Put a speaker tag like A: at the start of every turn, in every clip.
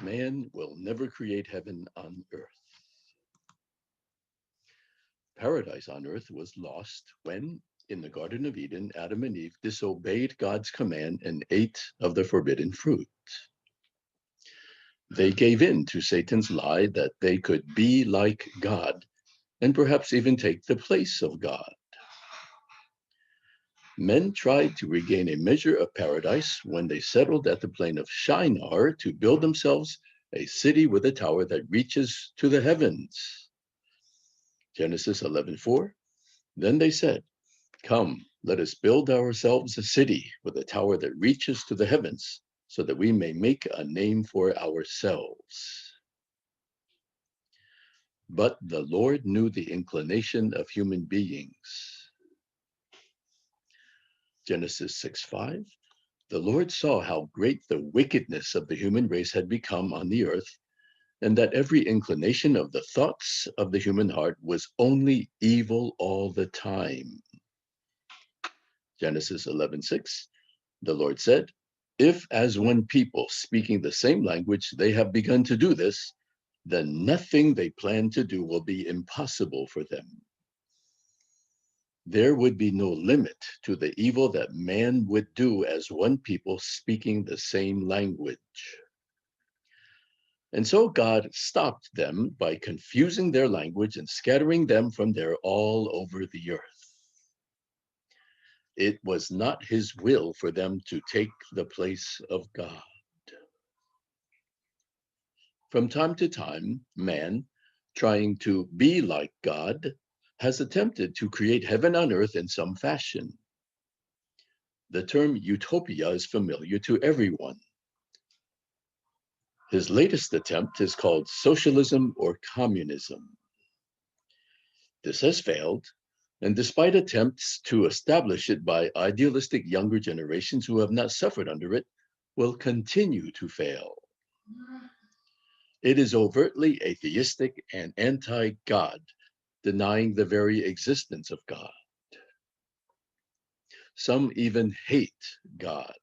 A: Man will never create heaven on earth. Paradise on earth was lost when, in the Garden of Eden, Adam and Eve disobeyed God's command and ate of the forbidden fruit. They gave in to Satan's lie that they could be like God and perhaps even take the place of God. Men tried to regain a measure of paradise when they settled at the plain of Shinar to build themselves a city with a tower that reaches to the heavens. Genesis 11:4. Then they said, "Come, let us build ourselves a city with a tower that reaches to the heavens, so that we may make a name for ourselves." But the Lord knew the inclination of human beings. Genesis 6:5. The Lord saw how great the wickedness of the human race had become on the earth, and that every inclination of the thoughts of the human heart was only evil all the time. Genesis 11:6. The Lord said, "If as one people speaking the same language they have begun to do this, then nothing they plan to do will be impossible for them." There would be no limit to the evil that man would do as one people speaking the same language. And so God stopped them by confusing their language and scattering them from there all over the earth. It was not his will for them to take the place of God. From time to time, man, trying to be like God, has attempted to create heaven on earth in some fashion. The term utopia is familiar to everyone. His latest attempt is called socialism or communism. This has failed, and despite attempts to establish it by idealistic younger generations who have not suffered under it, will continue to fail. It is overtly atheistic and anti-God, denying the very existence of God. Some even hate God.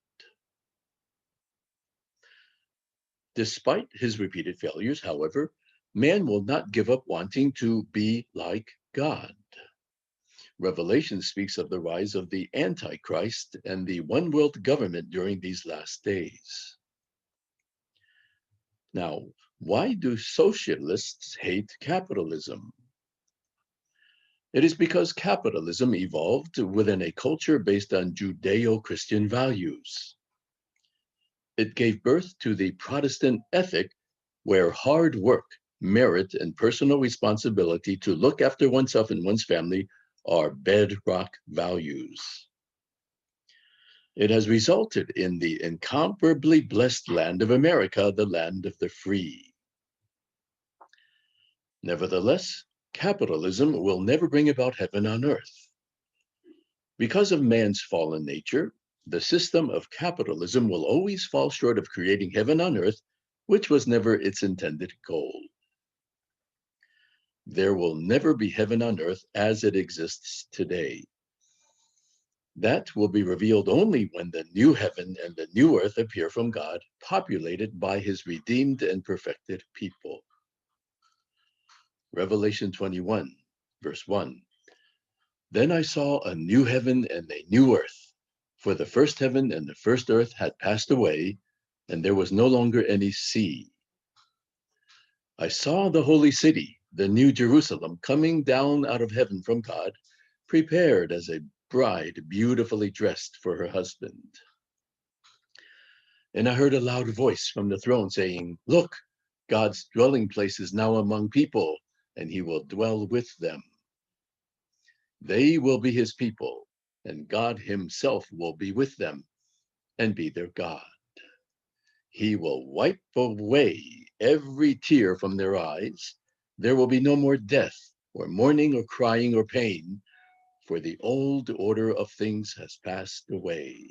A: Despite his repeated failures, however, man will not give up wanting to be like God. Revelation speaks of the rise of the Antichrist and the one world government during these last days. Now, why do socialists hate capitalism? It is because capitalism evolved within a culture based on Judeo Christian values. It gave birth to the Protestant ethic, where hard work, merit, and personal responsibility to look after oneself and one's family are bedrock values. It has resulted in the incomparably blessed land of America, the land of the free. Nevertheless, capitalism will never bring about heaven on earth. Because of man's fallen nature, the system of capitalism will always fall short of creating heaven on earth, which was never its intended goal. There will never be heaven on earth as it exists today. That will be revealed only when the new heaven and the new earth appear from God, populated by his redeemed and perfected people. Revelation 21, verse 1. Then I saw a new heaven and a new earth, for the first heaven and the first earth had passed away, and there was no longer any sea. I saw the holy city, the new Jerusalem, coming down out of heaven from God, prepared as a bride beautifully dressed for her husband. And I heard a loud voice from the throne saying, "Look, God's dwelling place is now among people, and he will dwell with them. They will be his people, and God himself will be with them and be their God. He will wipe away every tear from their eyes. There will be no more death, or mourning, or crying, or pain, for the old order of things has passed away."